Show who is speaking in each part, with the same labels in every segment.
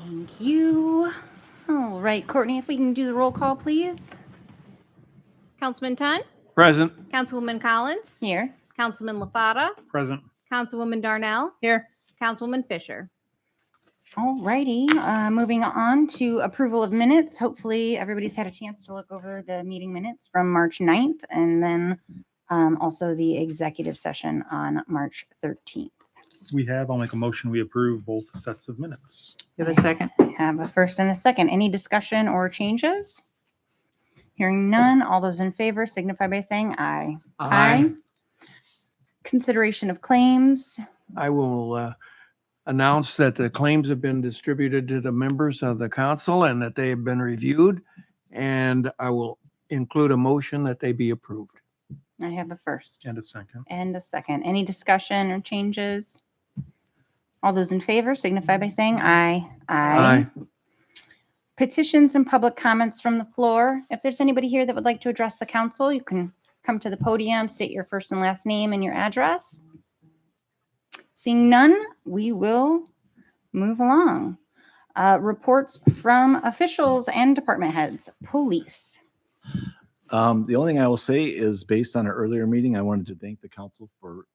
Speaker 1: Thank you. All right, Courtney, if we can do the roll call, please.
Speaker 2: Councilman Tunn,
Speaker 3: Present.
Speaker 2: Councilwoman Collins,
Speaker 1: Here.
Speaker 2: Councilman LaFata,
Speaker 3: Present.
Speaker 2: Councilwoman Darnell,
Speaker 1: Here.
Speaker 2: Councilwoman Fisher.
Speaker 1: All righty, moving on to approval of minutes. Hopefully, everybody's had a chance to look over the meeting minutes from March 9th and then also the executive session on March 13th.
Speaker 3: We have, I'll make a motion, we approve both sets of minutes.
Speaker 4: Give a second.
Speaker 1: Have a first and a second. Any discussion or changes? Hearing none, all those in favor signify by saying aye. Consideration of claims.
Speaker 5: I will announce that the claims have been distributed to the members of the council and that they have been reviewed. And I will include a motion that they be approved.
Speaker 1: I have a first
Speaker 3: And a second.
Speaker 1: and a second. Any discussion or changes? All those in favor signify by saying aye. Petitions and public comments from the floor. If there's anybody here that would like to address the council, you can come to the podium, state your first and last name and your address. Seeing none, we will move along. Reports from officials and department heads. Police.
Speaker 6: The only thing I will say is based on our earlier meeting, I wanted to thank the council for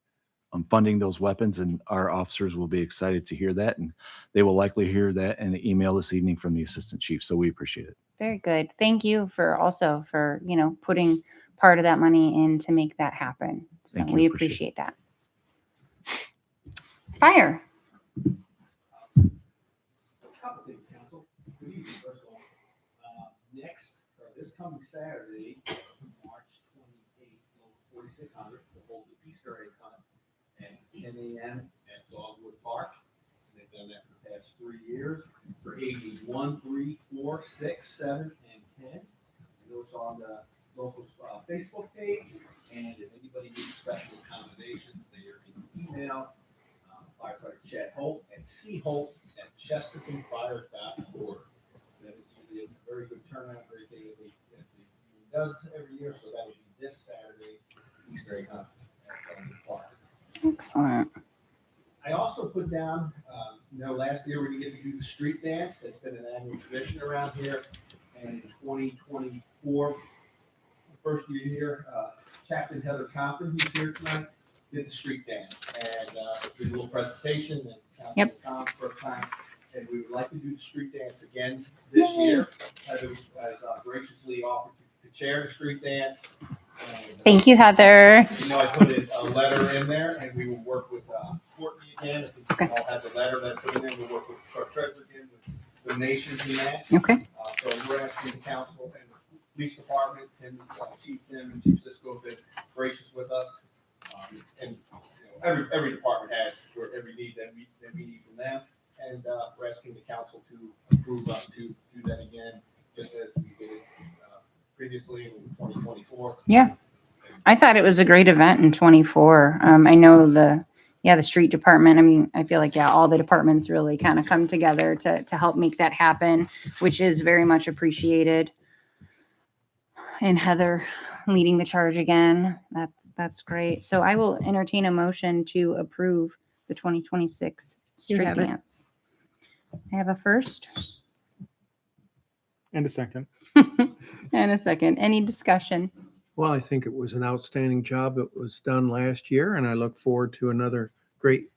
Speaker 6: funding those weapons, and our officers will be excited to hear that. And they will likely hear that in an email this evening from the assistant chief. So we appreciate it.
Speaker 1: Very good. Thank you for also for, putting part of that money in to make that happen. So
Speaker 6: Thank you.
Speaker 1: we
Speaker 6: Appreciate
Speaker 1: appreciate that. Fire.
Speaker 7: Couple things, council. Good evening, first of all. This coming Saturday, March 28th, 4600, we'll hold the Easter egg hunt at 10 a.m. at Dogwood Park. They've done that for the past 3 years for ages 1, 3, 4, 6, 7, and 10. And those on the local Facebook page. And if anybody needs special accommodations, they are in email. Firefighter Chad Holt at chestertonfire.org. That is usually a very good turnout, very thing that he does every year, so that will be this Saturday, Easter egg hunt at Dogwood Park.
Speaker 1: Excellent.
Speaker 7: I also put down, last year we didn't get to do the street dance. That's been an annual tradition around here. And in 2024, first year here, Captain Heather Compton, who's here tonight, did the street dance and did a little presentation. And
Speaker 1: Yep.
Speaker 7: Tom first time, and we would like to do the street dance again this year. Heather has graciously offered to chair the street dance. And,
Speaker 1: Thank you, Heather.
Speaker 7: I put a letter in there, and we will work with Courtney again. If we
Speaker 1: Okay.
Speaker 7: all have the letter that I put in there, we'll work with our treasurer again with donations and that.
Speaker 1: Okay.
Speaker 7: So we're asking the council and the police department and Chief Tim and Chief Cisco have been gracious with us. And every department has for every need that we need from them. And we're asking the council to approve us to do that again, just as we did it previously in 2024.
Speaker 1: Yeah. I thought it was a great event in 24. I know the street department. I mean, I feel like, all the departments really kind of come together to help make that happen, which is very much appreciated. And Heather leading the charge again. That's great. So I will entertain a motion to approve the 2026
Speaker 4: You
Speaker 1: street
Speaker 4: have it.
Speaker 1: dance. I have a first
Speaker 3: And a second.
Speaker 1: and a second. Any discussion?
Speaker 5: Well, I think it was an outstanding job. It was done last year, and I look forward to another great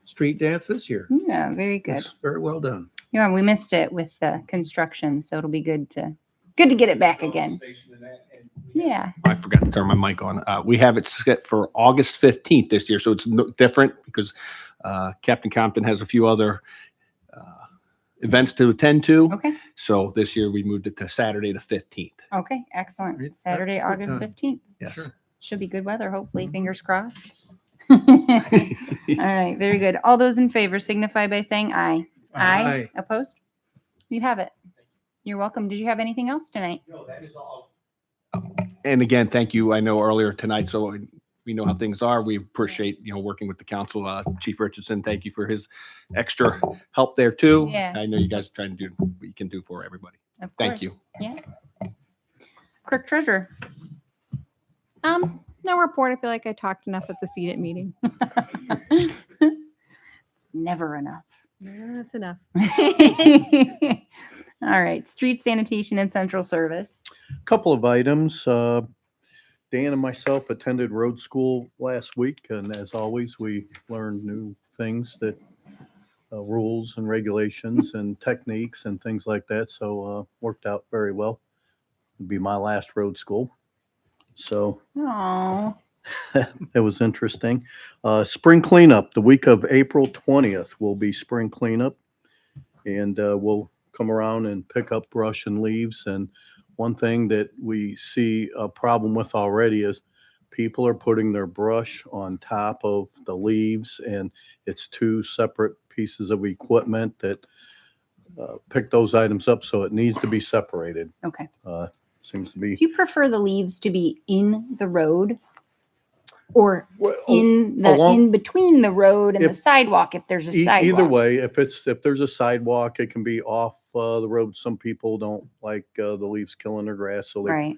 Speaker 5: street dance this year.
Speaker 1: Yeah, very good.
Speaker 5: It's very well done.
Speaker 1: Yeah, we missed it with the construction, so it'll be good to get it back again.
Speaker 7: Station and that, and we have-
Speaker 1: Yeah.
Speaker 8: I forgot to turn my mic on. We have it set for August 15th this year, so it's different because Captain Compton has a few other events to attend to.
Speaker 1: Okay.
Speaker 8: So this year we moved it to Saturday the 15th.
Speaker 1: Okay. Excellent.
Speaker 5: Great.
Speaker 1: Saturday,
Speaker 5: That's a good
Speaker 1: August
Speaker 5: time.
Speaker 1: 15th.
Speaker 8: Yes.
Speaker 5: Sure.
Speaker 1: Should be good weather, hopefully.
Speaker 5: Mhm.
Speaker 1: Fingers crossed. All right. Very good. All those in favor signify by saying aye.
Speaker 5: Aye.
Speaker 1: Opposed? You have it. You're welcome. Did you have anything else tonight?
Speaker 7: No, that is all.
Speaker 8: And again, thank you. I know earlier tonight, so we know how things are. We appreciate, working with the council. Chief Richardson, thank you for his extra help there too.
Speaker 1: Yeah.
Speaker 8: I know you guys are trying to do what you can do for everybody.
Speaker 1: Of
Speaker 8: Thank
Speaker 1: course.
Speaker 8: you.
Speaker 1: Yeah. Clerk Treasurer.
Speaker 2: No report. I feel like I talked enough at the seated meeting.
Speaker 1: Never enough.
Speaker 2: That's enough.
Speaker 1: All right, street sanitation and central service.
Speaker 4: Couple of items. Dan and myself attended road school last week, and as always, we learned new things that rules and regulations and techniques and things like that. So worked out very well. It'll be my last road school. So
Speaker 1: Oh,
Speaker 4: it was interesting. Spring cleanup, the week of April 20th will be spring cleanup. And we'll come around and pick up brush and leaves. And one thing that we see a problem with already is people are putting their brush on top of the leaves, and it's two separate pieces of equipment that pick those items up. So it needs to be separated.
Speaker 1: okay.
Speaker 4: Seems to be.
Speaker 1: Do you prefer the leaves to be in the road or
Speaker 4: Well,
Speaker 1: in the
Speaker 4: along-
Speaker 1: in between the road and the
Speaker 4: If-
Speaker 1: sidewalk if there's a sidewalk?
Speaker 4: Either way, if there's a sidewalk, it can be off the road. Some people don't like the leaves killing their grass, so they
Speaker 1: Right.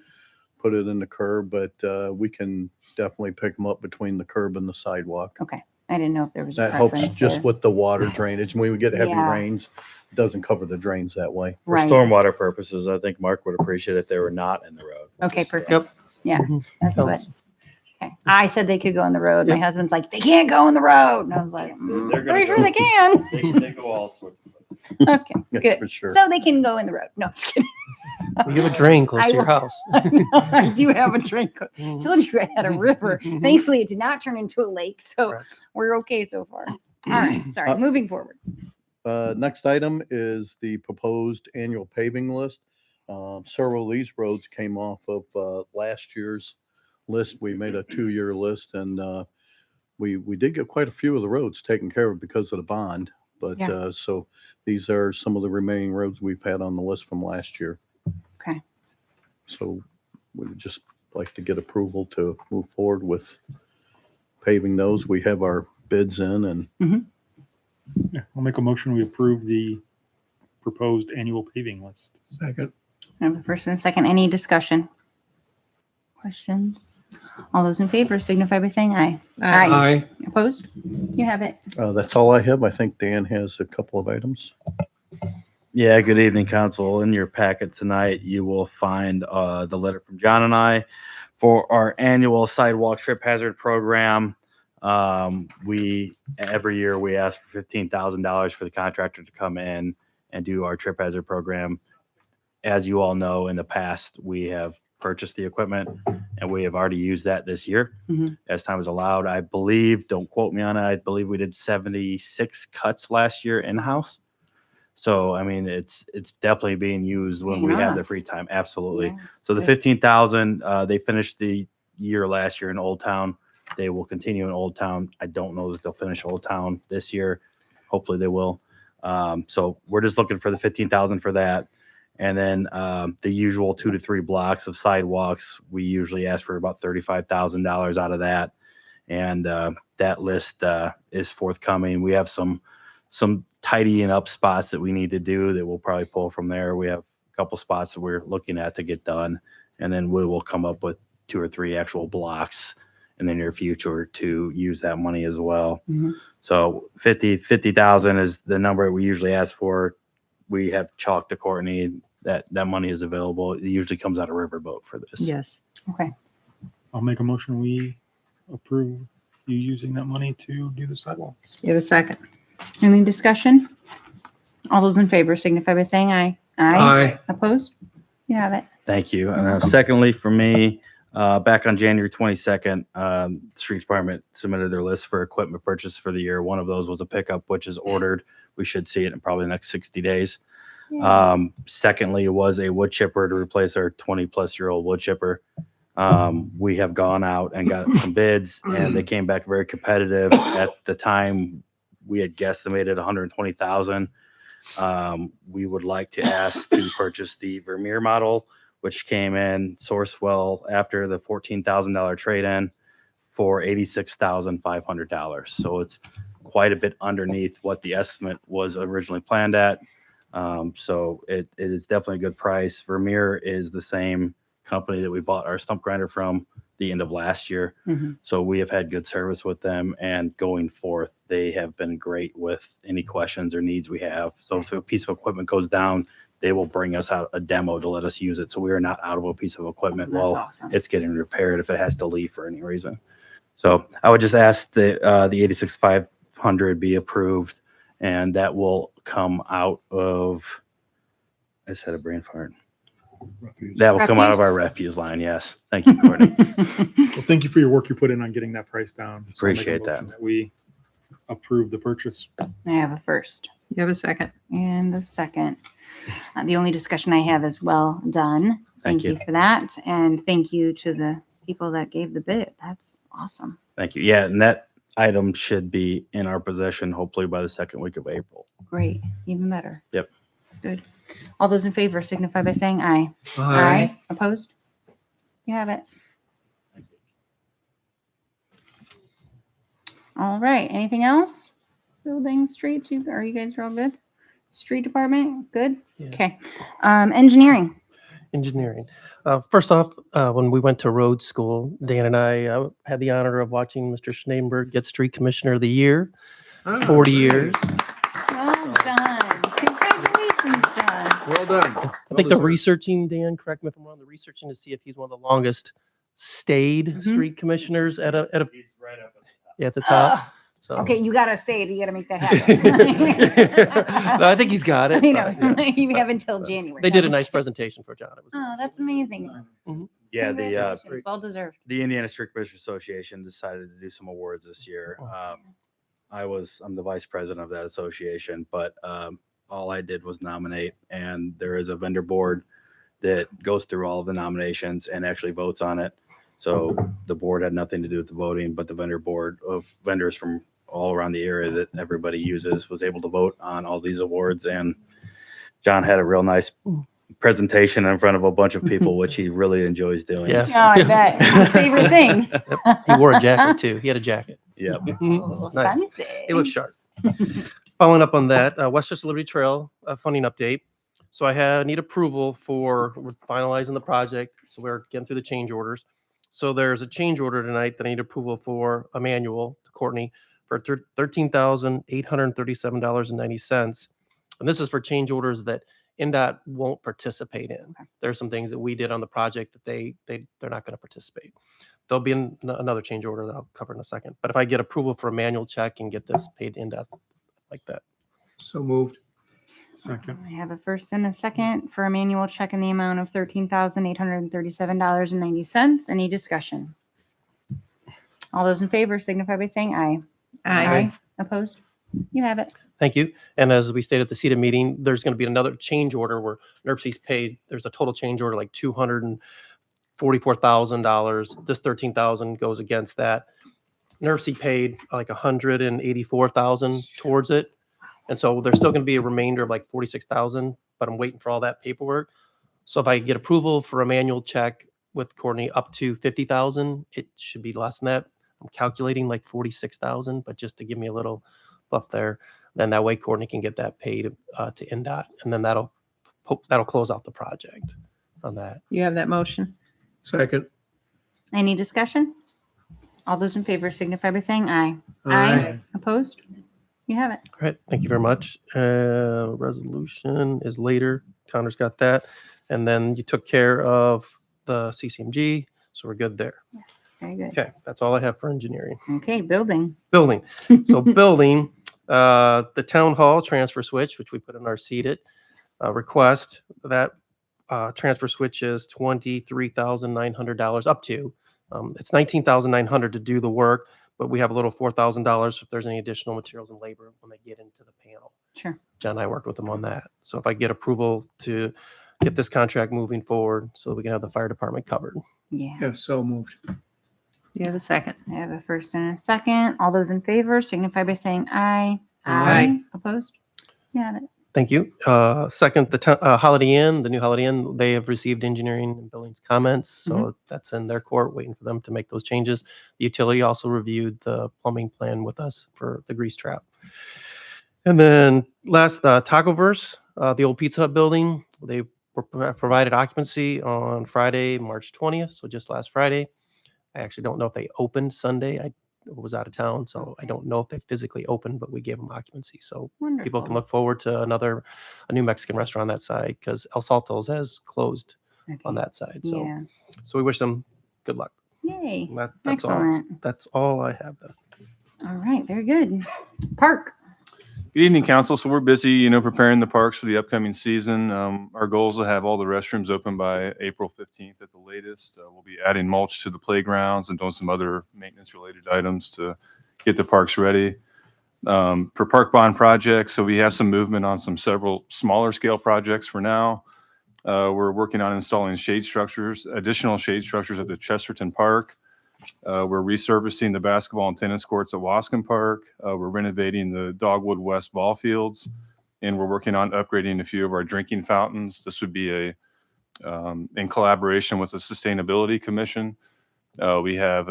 Speaker 4: put it in the curb, but we can definitely pick them up between the curb and the sidewalk.
Speaker 1: Okay. I didn't know if there was a
Speaker 4: That helps
Speaker 1: preference
Speaker 4: just
Speaker 1: there.
Speaker 4: with the water drainage. When we get heavy
Speaker 1: Yeah.
Speaker 4: rains, it doesn't cover the drains that way.
Speaker 9: For
Speaker 1: Right.
Speaker 9: stormwater purposes, I think Mark would appreciate if they were not in the road.
Speaker 1: Okay, perfect.
Speaker 5: Yep.
Speaker 1: Yeah, that's good.
Speaker 5: Helps.
Speaker 1: Okay. I said they could go on the road. My
Speaker 5: Yep.
Speaker 1: husband's like, they can't go on the road. And I was like,
Speaker 9: They're gonna
Speaker 1: pretty sure
Speaker 9: go.
Speaker 1: they can.
Speaker 9: They go all sorts of places.
Speaker 1: Okay,
Speaker 4: That's
Speaker 1: good.
Speaker 4: for sure.
Speaker 1: So they can go in the road. No, just kidding.
Speaker 5: You have a drain close
Speaker 1: I
Speaker 5: to your
Speaker 1: will-
Speaker 5: house.
Speaker 1: I do have a drink.
Speaker 5: Mhm.
Speaker 1: Told you I had a river. Thankfully, it did not turn into a lake, so
Speaker 5: Correct.
Speaker 1: we're okay so far. All right, sorry.
Speaker 4: Uh,
Speaker 1: Moving forward.
Speaker 4: Next item is the proposed annual paving list. Several of these roads came off of last year's list. We made a 2-year list, and we did get quite a few of the roads taken care of because of the bond. But
Speaker 1: Yeah.
Speaker 4: so these are some of the remaining roads we've had on the list from last year.
Speaker 1: Okay.
Speaker 4: So we would just like to get approval to move forward with paving those. We have our bids in, and
Speaker 3: Yeah, I'll make a motion. We approve the proposed annual paving list.
Speaker 5: Second.
Speaker 1: I have a first and a second. Any discussion? Questions? All those in favor signify by saying aye.
Speaker 5: Aye.
Speaker 1: Opposed? You have it.
Speaker 4: that's all I have. I think Dan has a couple of items.
Speaker 9: Yeah, good evening, council. In your packet tonight, you will find the letter from John and I for our annual sidewalk trip hazard program. Every year we ask for $15,000 for the contractor to come in and do our trip hazard program. As you all know, in the past, we have purchased the equipment and we have already used that this year
Speaker 1: Mhm.
Speaker 9: as time is allowed. I believe, don't quote me on it, I believe we did 76 cuts last year in-house. So, I mean, it's definitely being used when we have the
Speaker 1: Yeah.
Speaker 9: free time. Absolutely.
Speaker 1: Yeah.
Speaker 9: So the
Speaker 1: Good.
Speaker 9: 15,000, they finished the year last year in Old Town. They will continue in Old Town. I don't know that they'll finish Old Town this year. Hopefully they will. So we're just looking for the 15,000 for that. And then the usual 2 to 3 blocks of sidewalks, we usually ask for about $35,000 out of that. And that list is forthcoming. We have some tidying up spots that we need to do that we'll probably pull from there. We have a couple spots that we're looking at to get done. And then we will come up with 2 or 3 actual blocks in the near future to use that money as well.
Speaker 1: Mhm.
Speaker 9: So 50,000 is the number we usually ask for. We have chalked to Courtney that money is available. It usually comes out of Riverboat for this.
Speaker 2: Yes.
Speaker 1: Okay.
Speaker 3: I'll make a motion. We approve you using that money to do the sidewalks.
Speaker 2: You have a second.
Speaker 1: Any discussion? All those in favor signify by saying aye.
Speaker 5: Aye.
Speaker 1: Opposed? You have it.
Speaker 9: Thank you. And secondly, for me, back on January 22nd, the Street Department submitted their list for equipment purchase for the year. One of those was a pickup, which is ordered. We should see it in probably the next 60 days. Secondly, was a wood chipper to replace our 20-plus-year-old wood chipper. We have gone out and got some bids, and they came back very competitive. At the time, we had guesstimated 120,000. We would like to ask to purchase the Vermeer model, which came in Sourcewell after the $14,000 trade-in for $86,500. So it's quite a bit underneath what the estimate was originally planned at. So it is definitely a good price. Vermeer is the same company that we bought our stump grinder from. the end of last year.
Speaker 1: Mhm.
Speaker 9: So we have had good service with them, and going forth, they have been great with any questions or needs we have. So if a piece of equipment goes down, they will bring us out a demo to let us use it. So we are not out of a piece of equipment
Speaker 1: That's
Speaker 9: while
Speaker 1: awesome.
Speaker 9: it's getting repaired if it has to leave for any reason. So I would just ask that the 86,500 be approved, and that will come out of, I said a brain fart. That will come out of our refuse line. Yes. Thank you, Courtney.
Speaker 3: Well, thank you for your work you put in on getting that price down. So I'll make a
Speaker 9: Appreciate that.
Speaker 3: motion We approve the purchase.
Speaker 1: I have a first
Speaker 10: You have a second?
Speaker 1: and a second. The only discussion I have is well done.
Speaker 9: Thank you.
Speaker 1: For that. And thank you to the people that gave the bid. That's awesome.
Speaker 9: Thank you. Yeah. And that item should be in our possession hopefully by the second week of April.
Speaker 1: Great. Even better.
Speaker 9: Yep.
Speaker 1: Good. All those in favor signify by saying aye. Opposed? You have it. All right. Anything else? Buildings, streets, are you guys all good? Street department, good?
Speaker 11: Yeah.
Speaker 1: Okay. Engineering.
Speaker 11: Engineering. First off, when we went to road school, Dan and I had the honor of watching Mr. Schneidenberg get Street Commissioner of the Year, 40 years.
Speaker 1: Well done. Congratulations, John.
Speaker 5: Well done.
Speaker 11: I think the researching, Dan, correct me if I'm wrong, the researching to see if he's one of the longest stayed street commissioners at a
Speaker 9: He's right up
Speaker 11: yeah, at the top. So
Speaker 1: Okay, you gotta stay. You gotta make that happen.
Speaker 11: No, I think he's got it.
Speaker 1: I know.
Speaker 11: but, yeah.
Speaker 1: You have until January.
Speaker 11: They
Speaker 1: No,
Speaker 11: did a
Speaker 1: I'm
Speaker 11: nice
Speaker 1: just kidding.
Speaker 11: presentation for John. It was
Speaker 1: Oh, that's amazing.
Speaker 9: Yeah.
Speaker 1: Congratulations. Well deserved.
Speaker 9: The Indiana Street Commissioners Association decided to do some awards this year. I'm the vice president of that association, but all I did was nominate, and there is a vendor board that goes through all of the nominations and actually votes on it. So the board had nothing to do with the voting, but the vendor board of vendors from all around the area that everybody uses was able to vote on all these awards. And John had a real nice presentation in front of a bunch of people, which he really enjoys doing.
Speaker 11: Yeah.
Speaker 1: Oh, I bet. It's his favorite thing.
Speaker 11: He wore a jacket too. He had a jacket.
Speaker 9: Yep.
Speaker 1: Oh,
Speaker 11: Nice.
Speaker 1: fancy.
Speaker 11: He looks sharp. Following up on that, Westchester Liberty Trail funding update. So I need approval we're finalizing the project. So we're getting through the change orders. So there's a change order tonight that I need approval for a manual to Courtney for $13,837.90. And this is for change orders that NDOT won't participate in. There's some things that we did on the project that they're not going to participate. There'll be another change order that I'll cover in a second. But if I get approval for a manual check and get this paid NDOT like that.
Speaker 5: So moved.
Speaker 3: Second.
Speaker 1: I have a first and a second for a manual check in the amount of $13,837.90. Any discussion? All those in favor signify by saying aye.
Speaker 10: Aye.
Speaker 1: Opposed? You have it.
Speaker 11: Thank you. And as we stated at the CETA meeting, there's going to be another change order where NERC's paid. There's a total change order like $244,000. This $13,000 goes against that. NERC paid like $184,000 towards it. And so there's still going to be a remainder of like $46,000, but I'm waiting for all that paperwork. So if I get approval for a manual check with Courtney up to $50,000, it should be less than that. I'm calculating like $46,000, but just to give me a little buff there, then that way Courtney can get that paid to NDOT, and then that'll close out the project on that.
Speaker 10: You have that motion?
Speaker 5: Second.
Speaker 1: Any discussion? All those in favor signify by saying aye.
Speaker 5: Aye.
Speaker 1: Opposed? You have it.
Speaker 11: All right, thank you very much. Resolution is later. Connor's got that. And then you took care of the CCMG, so we're good there.
Speaker 1: Very good.
Speaker 11: Okay, that's all I have for engineering.
Speaker 1: Okay, building.
Speaker 11: Building. So building, the town hall transfer switch, which we put in our seated request, that transfer switch is $23,900 up to. It's $19,900 to do the work, but we have a little $4,000 if there's any additional materials and labor when they get into the panel.
Speaker 1: Sure.
Speaker 11: John and I worked with them on that. So if I get approval to get this contract moving forward so we can have the fire department covered.
Speaker 1: Yeah.
Speaker 5: Yeah, so moved.
Speaker 10: You have a second?
Speaker 1: I have a first and a second. All those in favor signify by saying aye.
Speaker 10: Aye.
Speaker 1: Opposed? You have it.
Speaker 11: Thank you. Second, the Holiday Inn, the new Holiday Inn, they have received engineering and buildings comments. So that's in their court, waiting for them to make those changes. The utility also reviewed the plumbing plan with us for the grease trap. And then last, Tacoverse, the old Pizza Hut building, they provided occupancy on Friday, March 20th. So just last Friday. I actually don't know if they opened Sunday. I was out of town, so I don't know if they physically opened, but we gave them occupancy. So
Speaker 1: Wonderful.
Speaker 11: people can look forward to a new Mexican restaurant on that side because El Salto's has closed on
Speaker 1: Okay.
Speaker 11: that side. So,
Speaker 1: Yeah.
Speaker 11: so we wish them good luck.
Speaker 1: Yay.
Speaker 11: That's all.
Speaker 1: Excellent.
Speaker 11: That's all I have.
Speaker 1: All right. Very good. Park.
Speaker 12: Good evening, council. So we're busy, preparing the parks for the upcoming season. Our goal is to have all the restrooms open by April 15th at the latest. We'll be adding mulch to the playgrounds and doing some other maintenance-related items to get the parks ready. For park bond projects, so we have some movement on several smaller scale projects for now. We're working on installing additional shade structures at the Chesterton Park. We're resurfacing the basketball and tennis courts at Wascom Park. We're renovating the Dogwood West ball fields, and we're working on upgrading a few of our drinking fountains. This would be in collaboration with the Sustainability Commission. We have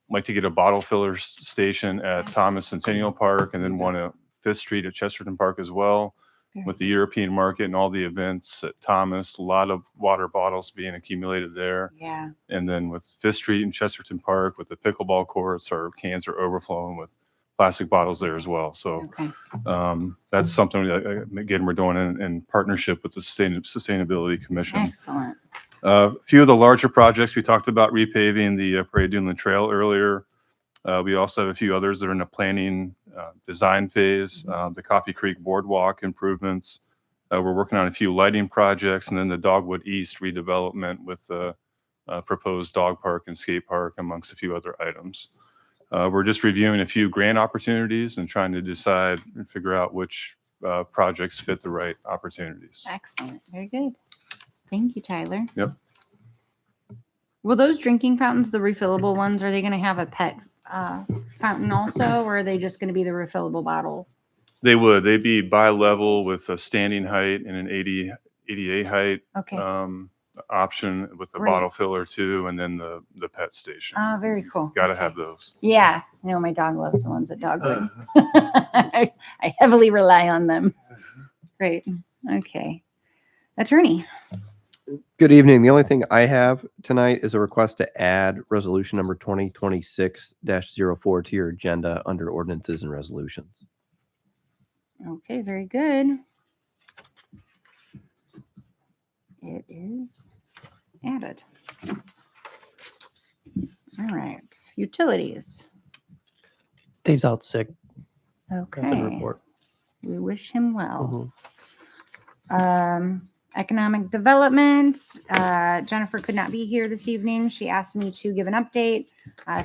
Speaker 12: like to get a bottle filler station at Thomas Centennial Park, and then one at 5th Street at Chesterton Park as well. With the European market and all the events at Thomas, a lot of water bottles being accumulated there.
Speaker 1: Yeah.
Speaker 12: And then with 5th Street and Chesterton Park, with the pickleball courts, our cans are overflowing with plastic bottles there as well. So
Speaker 1: Okay.
Speaker 12: that's something that, again, we're doing in partnership with the Sustainability Commission.
Speaker 1: Excellent.
Speaker 12: A few of the larger projects, we talked about repaving the Parade Duneland Trail earlier. We also have a few others that are in the planning design phase, the Coffee Creek Boardwalk improvements. We're working on a few lighting projects, and then the Dogwood East redevelopment with the proposed dog park and skate park, amongst a few other items. We're just reviewing a few grant opportunities and trying to decide and figure out which projects fit the right opportunities.
Speaker 1: Excellent. Very good. Thank you, Tyler.
Speaker 12: Yep.
Speaker 1: Will those drinking fountains, the refillable ones, are they going to have a pet fountain also, or are they just going to be the refillable bottle?
Speaker 12: They'd be bi-level with a standing height and an ADA height
Speaker 1: Okay.
Speaker 12: option with a
Speaker 1: Great.
Speaker 12: bottle filler too, and then the pet station.
Speaker 1: Oh, very cool.
Speaker 12: Got to have those.
Speaker 1: Yeah. I know my dog loves the ones at Dogwood. I heavily rely on them. Great. Okay. Attorney.
Speaker 13: Good evening. The only thing I have tonight is a request to add resolution number 2026-04 to your agenda under ordinances and resolutions.
Speaker 1: Okay, very good. It is added. All right. Utilities.
Speaker 11: Dave's out sick. Nothing to
Speaker 1: Okay.
Speaker 11: report.
Speaker 1: We wish him well.
Speaker 11: Mhm.
Speaker 1: Economic development. Jennifer could not be here this evening. She asked me to give an update.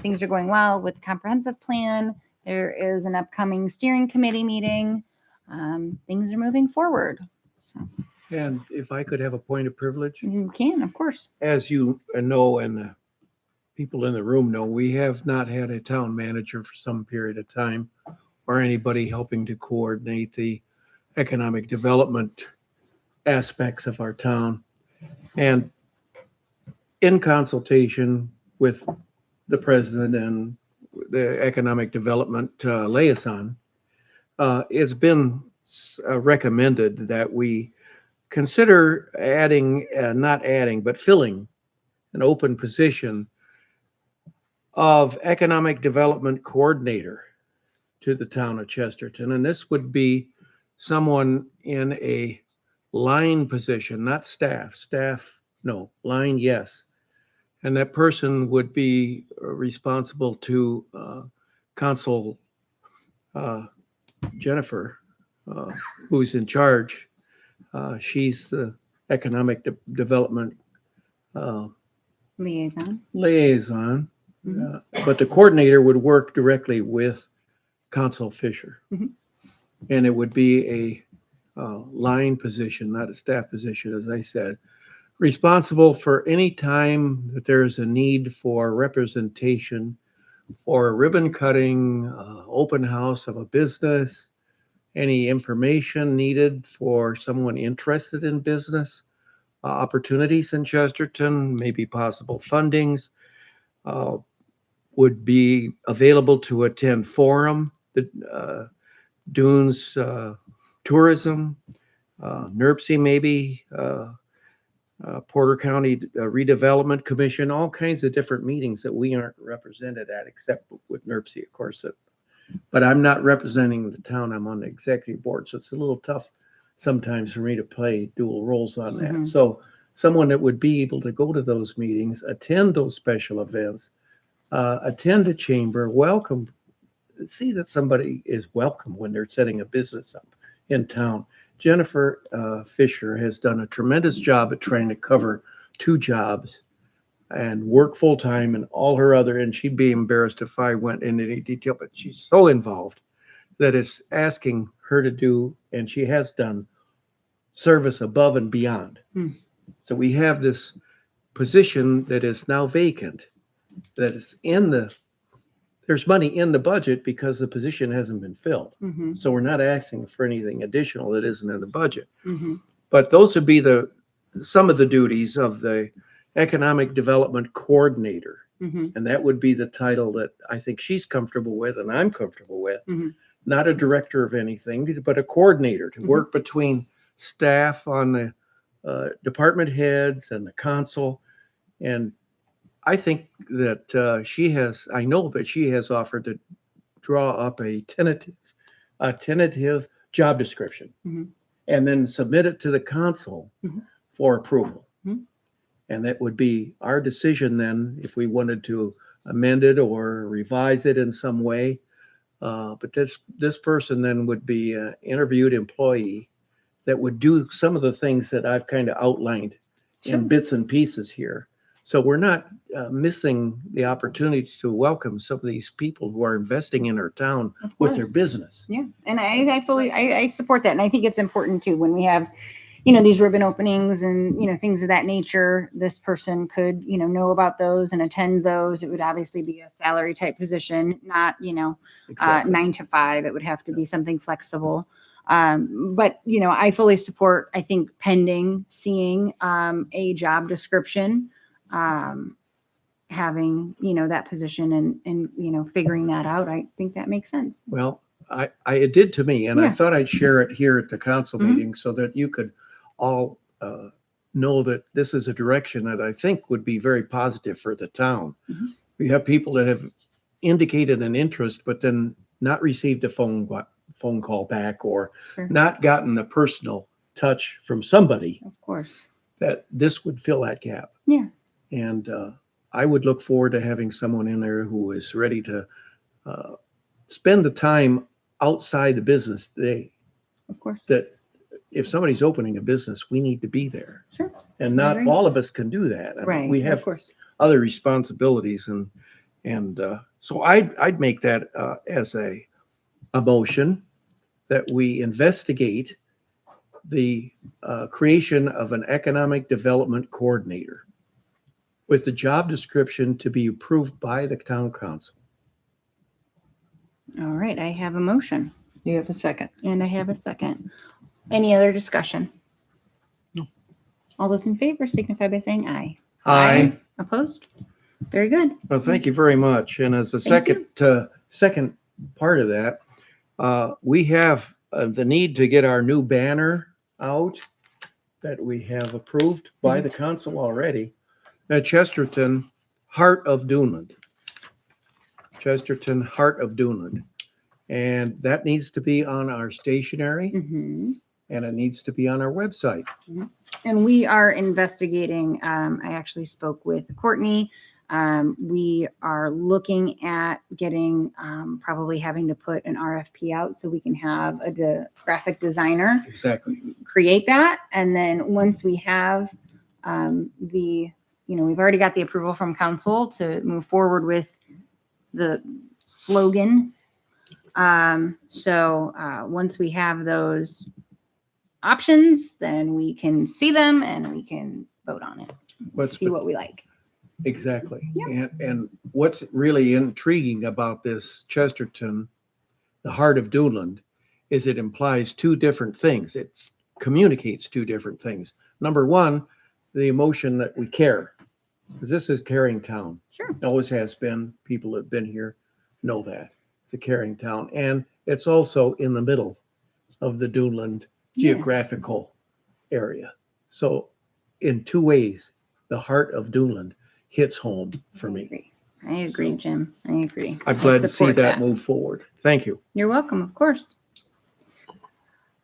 Speaker 1: Things are going well with the comprehensive plan. There is an upcoming steering committee meeting. Things are moving forward. So
Speaker 5: And if I could have a point of privilege,
Speaker 1: you can, of course.
Speaker 5: as you know, and the people in the room know, we have not had a town manager for some period of time, or anybody helping to coordinate the economic development aspects of our town. And in consultation with the president and the economic development liaison, it's been recommended that we consider filling an open position of economic development coordinator to the town of Chesterton. And this would be someone in a line position, not staff. No, line, yes. And that person would be responsible to Consul Jennifer, who's in charge. She's the economic development liaison. But the coordinator would work directly with Consul Fisher.
Speaker 1: Mhm.
Speaker 5: And it would be a line position, not a staff position, as I said, responsible for any time that there's a need for representation or a ribbon cutting, open house of a business, any information needed for someone interested in business, opportunities in Chesterton, maybe possible fundings, would be available to attend forum, the Dunes tourism, NERC maybe, Porter County Redevelopment Commission, all kinds of different meetings that we aren't represented at, except with NERC, of course. But I'm not representing the town. I'm on the executive board, so it's a little tough sometimes for me to play dual roles on that.
Speaker 1: Mhm.
Speaker 5: So someone that would be able to go to those meetings, attend those special events, attend a chamber, welcome, see that somebody is welcome when they're setting a business up in town. Jennifer Fisher has done a tremendous job at trying to cover 2 jobs and work full time and all her other, and she'd be embarrassed if I went into any detail, but she's so involved that it's asking her to do, and she has done, service above and beyond.
Speaker 1: Hmm.
Speaker 5: So we have this position that is now vacant, that is there's money in the budget because the position hasn't been filled.
Speaker 1: Mhm.
Speaker 5: So we're not asking for anything additional that isn't in the budget.
Speaker 1: Mhm.
Speaker 5: But those would be some of the duties of the Economic Development Coordinator.
Speaker 1: Mhm.
Speaker 5: And that would be the title that I think she's comfortable with and I'm comfortable with.
Speaker 1: Mhm.
Speaker 5: Not a director of anything, but a coordinator to
Speaker 1: Mhm.
Speaker 5: work between staff on the department heads and the council. And I think that I know that she has offered to draw up a tentative job description
Speaker 1: Mhm.
Speaker 5: and then submit it to the council
Speaker 1: Mhm.
Speaker 5: for approval.
Speaker 1: Mhm.
Speaker 5: And that would be our decision then if we wanted to amend it or revise it in some way. But this person then would be an interviewed employee that would do some of the things that I've kind of outlined
Speaker 1: Sure.
Speaker 5: in bits and pieces here. So we're not missing the opportunity to welcome some of these people who are investing in our town
Speaker 1: Of
Speaker 5: with their
Speaker 1: course.
Speaker 5: business.
Speaker 1: Yeah, and I fully I support that, and I think it's important too when we have, these ribbon openings and things of that nature. This person could know about those and attend those. It would obviously be a salary type position, not
Speaker 5: Exactly.
Speaker 1: 9 to 5. It would have to be something flexible. But I fully support. I think pending seeing a job description, having that position and figuring that out. I think that makes sense.
Speaker 5: Well, it did to me, and I
Speaker 1: Yeah.
Speaker 5: thought I'd share it here at the council
Speaker 1: Mhm.
Speaker 5: meeting so that you could all know that this is a direction that I think would be very positive for the town.
Speaker 1: Mhm.
Speaker 5: We have people that have indicated an interest, but then not received a phone call back or
Speaker 1: Sure.
Speaker 5: not gotten a personal touch from somebody
Speaker 1: Of course.
Speaker 5: that this would fill that gap.
Speaker 1: Yeah.
Speaker 5: And I would look forward to having someone in there who is ready to spend the time outside the business day.
Speaker 1: Of course.
Speaker 5: That if somebody's opening a business, we need to be there.
Speaker 1: Sure.
Speaker 5: And
Speaker 1: I
Speaker 5: not
Speaker 1: agree.
Speaker 5: all of us can do that. I mean,
Speaker 1: Right.
Speaker 5: we
Speaker 1: Of
Speaker 5: have
Speaker 1: course.
Speaker 5: other responsibilities and so I'd make that as a motion that we investigate the creation of an economic development coordinator with the job description to be approved by the town council.
Speaker 1: All right. I have a motion
Speaker 10: You have a second.
Speaker 1: and I have a second. Any other discussion?
Speaker 3: No.
Speaker 1: All those in favor signify by saying aye.
Speaker 5: Aye.
Speaker 1: Opposed? Very good.
Speaker 5: Well, thank you very much. And as a
Speaker 1: Thank
Speaker 5: second part of that, we have the need to get our new banner out that we have approved by the council already. Chesterton, Heart of Dunland. Chesterton, Heart of Dunland. And that needs to be on our stationery
Speaker 1: hmm
Speaker 5: and it needs to be on our website.
Speaker 1: And we are investigating. I actually spoke with Courtney. We are looking at getting, probably having to put an RFP out so we can have a graphic designer
Speaker 5: Exactly.
Speaker 1: create that. And then once we have we've already got the approval from council to move forward with the slogan. So once we have those options, then we can see them and we can vote on it,
Speaker 5: What's
Speaker 1: see what we like.
Speaker 5: Exactly.
Speaker 1: Yeah.
Speaker 5: And what's really intriguing about this Chesterton, the Heart of Dunland, is it implies 2 different things. It communicates 2 different things. Number one, the emotion that we care, because this is caring town.
Speaker 1: Sure.
Speaker 5: It always has been. People that have been here know that. It's a caring town. And it's also in the middle of the Dunland
Speaker 1: Yeah.
Speaker 5: geographical area. So in two ways. The heart of Dunland hits home for me.
Speaker 1: I agree, Jim. I agree.
Speaker 5: I'm
Speaker 1: I
Speaker 5: glad to see
Speaker 1: support
Speaker 5: that move forward. Thank you.
Speaker 1: You're welcome, of course.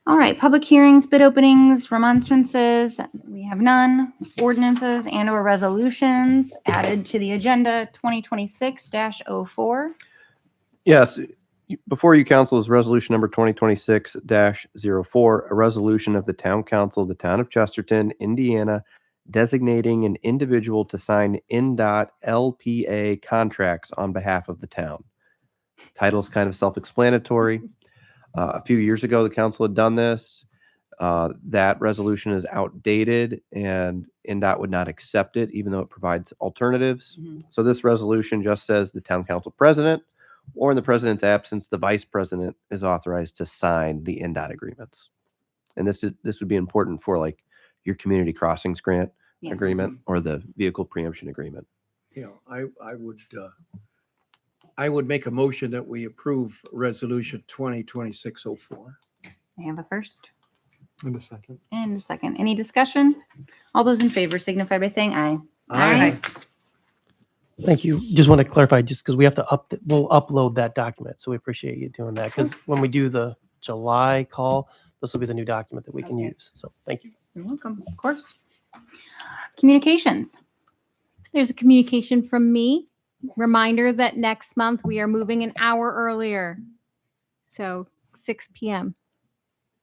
Speaker 1: All right, public hearings, bid openings, remonstrances, we have none. Ordinances and or resolutions added to the agenda 2026-04.
Speaker 13: Yes, before you, council, is resolution number 2026-04, a resolution of the town council of the town of Chesterton, Indiana, designating an individual to sign NDOT LPA contracts on behalf of the town. Title's kind of self-explanatory. A few years ago, the council had done this. That resolution is outdated and NDOT would not accept it, even though it provides alternatives. So this resolution just says the town council president, or in the president's absence, the vice president is authorized to sign the NDOT agreements. And this would be important for like your community crossings grant
Speaker 1: Yes.
Speaker 13: agreement or the vehicle preemption agreement.
Speaker 5: You know, I would make a motion that we approve resolution 2026-04.
Speaker 1: I have a first
Speaker 3: In a second.
Speaker 1: and a second. Any discussion? All those in favor signify by saying aye.
Speaker 5: Aye.
Speaker 11: Thank you. Just want to clarify, just because we have to we'll upload that document. So we appreciate you doing that. Because when we do the July call, this will be the new document that we can
Speaker 1: Okay.
Speaker 11: use. So thank you.
Speaker 1: You're welcome, of course. Communications.
Speaker 2: There's a communication from me. Reminder that next month we are moving an hour earlier. So 6 p.m.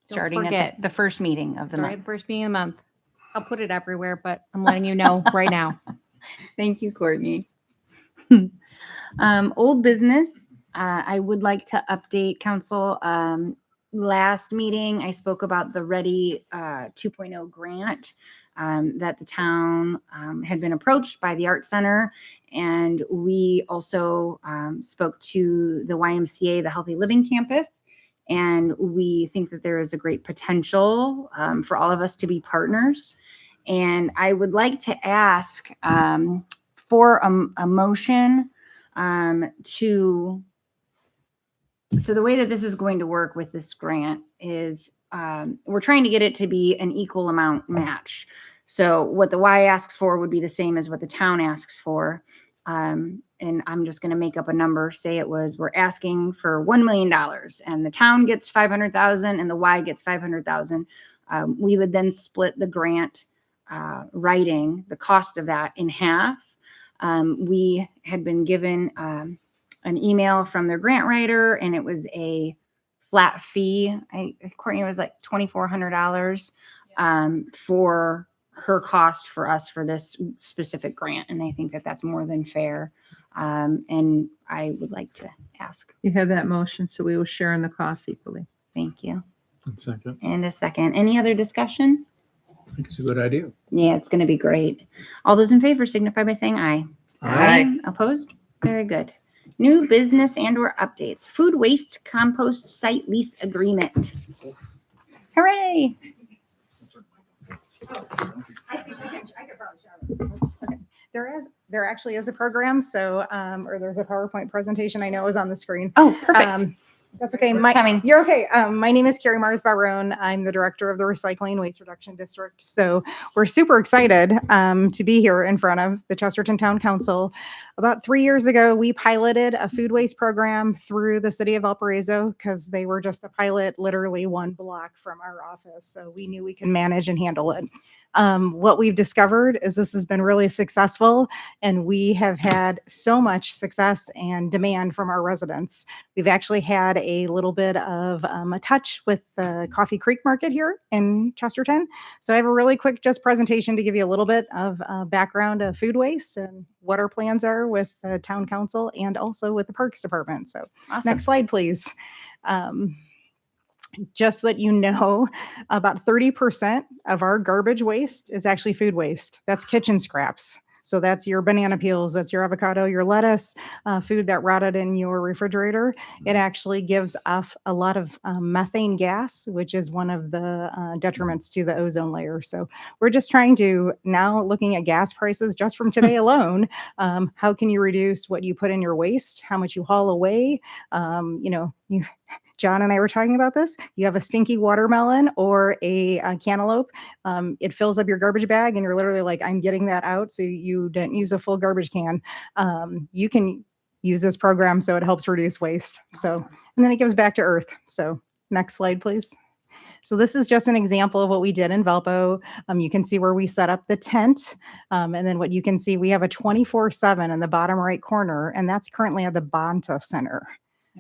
Speaker 2: Don't
Speaker 1: Starting at
Speaker 2: forget.
Speaker 1: the first meeting of the
Speaker 2: Sorry,
Speaker 1: month.
Speaker 2: first meeting of the month. I'll put it everywhere, but I'm letting you know right now.
Speaker 1: Thank you, Courtney. Old business, I would like to update council. Last meeting, I spoke about the Ready 2.0 grant that the town had been approached by the Art Center. And we also spoke to the YMCA, the Healthy Living Campus. And we think that there is a great potential for all of us to be partners. And I would like to ask for a motion so the way that this is going to work with this grant is we're trying to get it to be an equal amount match. So what the Y asks for would be the same as what the town asks for. And I'm just going to make up a number. Say we're asking for $1 million and the town gets 500,000 and the Y gets 500,000. We would then split the grant writing, the cost of that in half. We had been given an email from their grant writer and it was a flat fee. Courtney, it was like $2,400 for her cost for us for this specific grant. And I think that that's more than fair. And I would like to ask.
Speaker 10: You have that motion, so we will share in the costs equally.
Speaker 1: Thank you.
Speaker 3: And second.
Speaker 1: And a second. Any other discussion?
Speaker 5: I think it's a good idea.
Speaker 1: Yeah, it's going to be great. All those in favor signify by saying aye.
Speaker 10: Aye.
Speaker 1: Opposed? Very good. New business and or updates. Food waste compost site lease agreement. Hooray.
Speaker 14: There actually is a program, so or there's a PowerPoint presentation I know is on the screen.
Speaker 1: Oh, perfect.
Speaker 14: That's okay.
Speaker 1: It's coming.
Speaker 14: You're okay. My name is Carrie Mars Barone. I'm the director of the Recycling Waste Reduction District. So we're super excited to be here in front of the Chesterton Town Council. About 3 years ago, we piloted a food waste program through the city of Valparaiso because they were just a pilot, literally one block from our office. So we knew we could manage and handle it. What we've discovered is this has been really successful and we have had so much success and demand from our residents. We've actually had a little bit of a touch with the Coffee Creek Market here in Chesterton. So I have a really quick just presentation to give you a little bit of background of food waste and what our plans are with the town council and also with the Parks Department. So
Speaker 1: Awesome.
Speaker 14: Next slide, please. Just so that you know, about 30% of our garbage waste is actually food waste. That's kitchen scraps. So that's your banana peels, that's your avocado, your lettuce, food that rotted in your refrigerator. It actually gives off a lot of methane gas, which is one of the detriments to the ozone layer. So we're just trying to, now looking at gas prices just from today alone, how can you reduce what you put in your waste, how much you haul away? John and I were talking about this. You have a stinky watermelon or a cantaloupe. It fills up your garbage bag and you're literally like, I'm getting that out. So you didn't use a full garbage can. You can use this program so it helps reduce waste. So, and then it gives back to earth. So next slide, please. So this is just an example of what we did in Valpo. You can see where we set up the tent. And then what you can see, we have a 24/7 in the bottom right corner, and that's currently at the Bonta Center.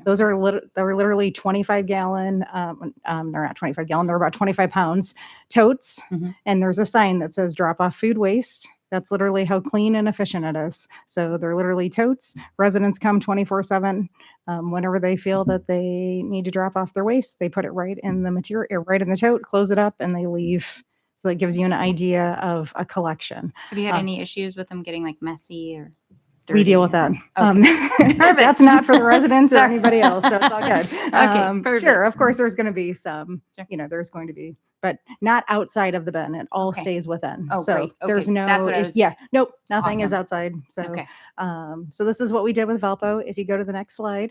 Speaker 14: Those are they're literally 25-gallon, they're not 25-gallon, they're about 25 pounds totes. And there's a sign that says drop off food waste. That's literally how clean and efficient it is. So they're literally totes. Residents come 24/7. Whenever they feel that they need to drop off their waste, they put it right in the material, right in the tote, close it up, and they leave. So that gives you an idea of a collection.
Speaker 1: Have you had any issues with them getting like messy or
Speaker 14: We deal with that. That's not for the residents or anybody else, so it's all good.
Speaker 1: Perfect.
Speaker 14: Sure, of course, there's going to be some, there's going to be, but not outside of the bin. It all stays within.
Speaker 1: Oh,
Speaker 14: so
Speaker 1: great.
Speaker 14: there's
Speaker 1: Okay.
Speaker 14: no,
Speaker 1: That's what I was-
Speaker 14: nope, nothing is
Speaker 1: Awesome.
Speaker 14: outside. So,
Speaker 1: Okay.
Speaker 14: So this is what we did with Valpo. If you go to the next slide.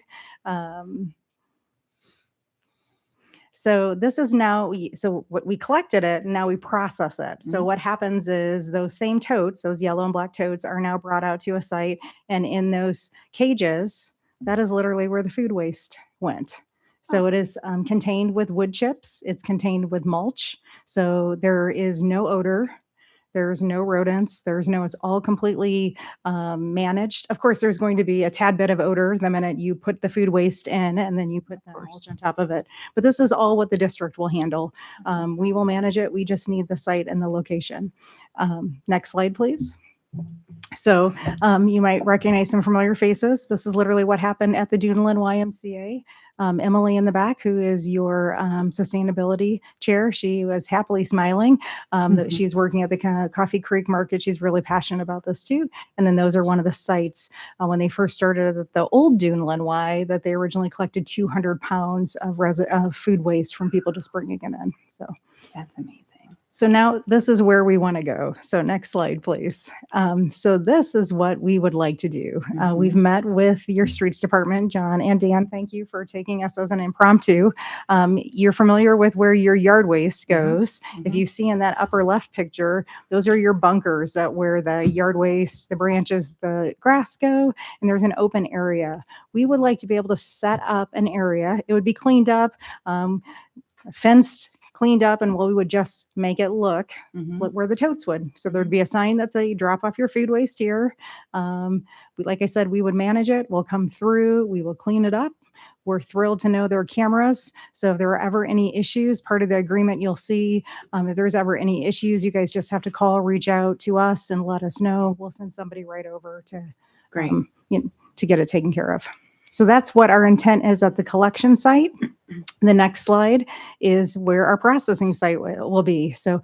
Speaker 14: So this is now, so what we collected it, and now we process it. So what happens is those same totes, those yellow and black totes, are now brought out to a site, and in those cages, that is literally where the food waste went. So it is contained with wood chips. It's contained with mulch. So there is no odor. There's no rodents. It's all completely managed. Of course, there's going to be a tad bit of odor the minute you put the food waste in and then you put the mulch on top of it. But this is all what the district will handle. We will manage it. We just need the site and the location. Next slide, please. So you might recognize some familiar faces. This is literally what happened at the Duneland YMCA. Emily in the back, who is your sustainability chair, she was happily smiling that she's working at the Coffee Creek Market. She's really passionate about this too. And then those are one of the sites when they first started at the old Duneland Y that they originally collected 200 pounds of food waste from people just bringing it in. So
Speaker 1: that's amazing.
Speaker 14: So now this is where we want to go. So next slide, please. So this is what we would like to do. We've met with your streets department, John and Dan. Thank you for taking us as an impromptu. You're familiar with where your yard waste goes. If you see in that upper left picture, those are your bunkers that where the yard waste, the branches, the grass go, and there's an open area. We would like to be able to set up an area. It would be cleaned up, fenced, cleaned up, and we would just make it look where the totes would. So there'd be a sign that say drop off your food waste here. Like I said, we would manage it. We'll come through. We will clean it up. We're thrilled to know there are cameras. So if there are ever any issues, part of the agreement you'll see, if there's ever any issues, you guys just have to call, reach out to us and let us know. We'll send somebody right over to, to get it taken care of. So that's what our intent is at the collection site. The next slide is where our processing site will be. So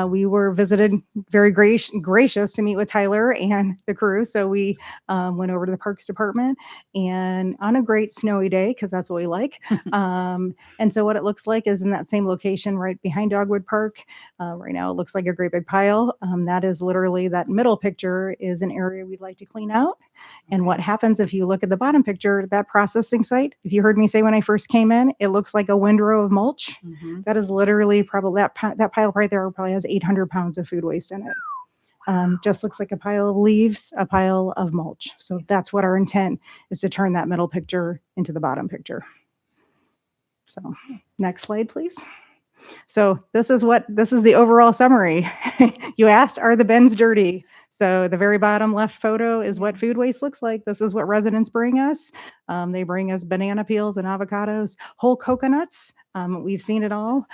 Speaker 14: we were visited, very gracious to meet with Tyler and the crew. So we went over to the Parks Department and on a great snowy day, because that's what we like. And so what it looks like is in that same location right behind Dogwood Park. Right now it looks like a great big pile. That is literally, that middle picture is an area we'd like to clean out. And what happens if you look at the bottom picture, that processing site, if you heard me say when I first came in, it looks like a windrow of mulch. That is literally probably, that pile right there probably has 800 pounds of food waste in it. Just looks like a pile of leaves, a pile of mulch. So that's what our intent is, to turn that middle picture into the bottom picture. So next slide, please. So this is the overall summary. You asked, are the bins dirty? So the very bottom left photo is what food waste looks like. This is what residents bring us. They bring us banana peels and avocados, whole coconuts. We've seen it all.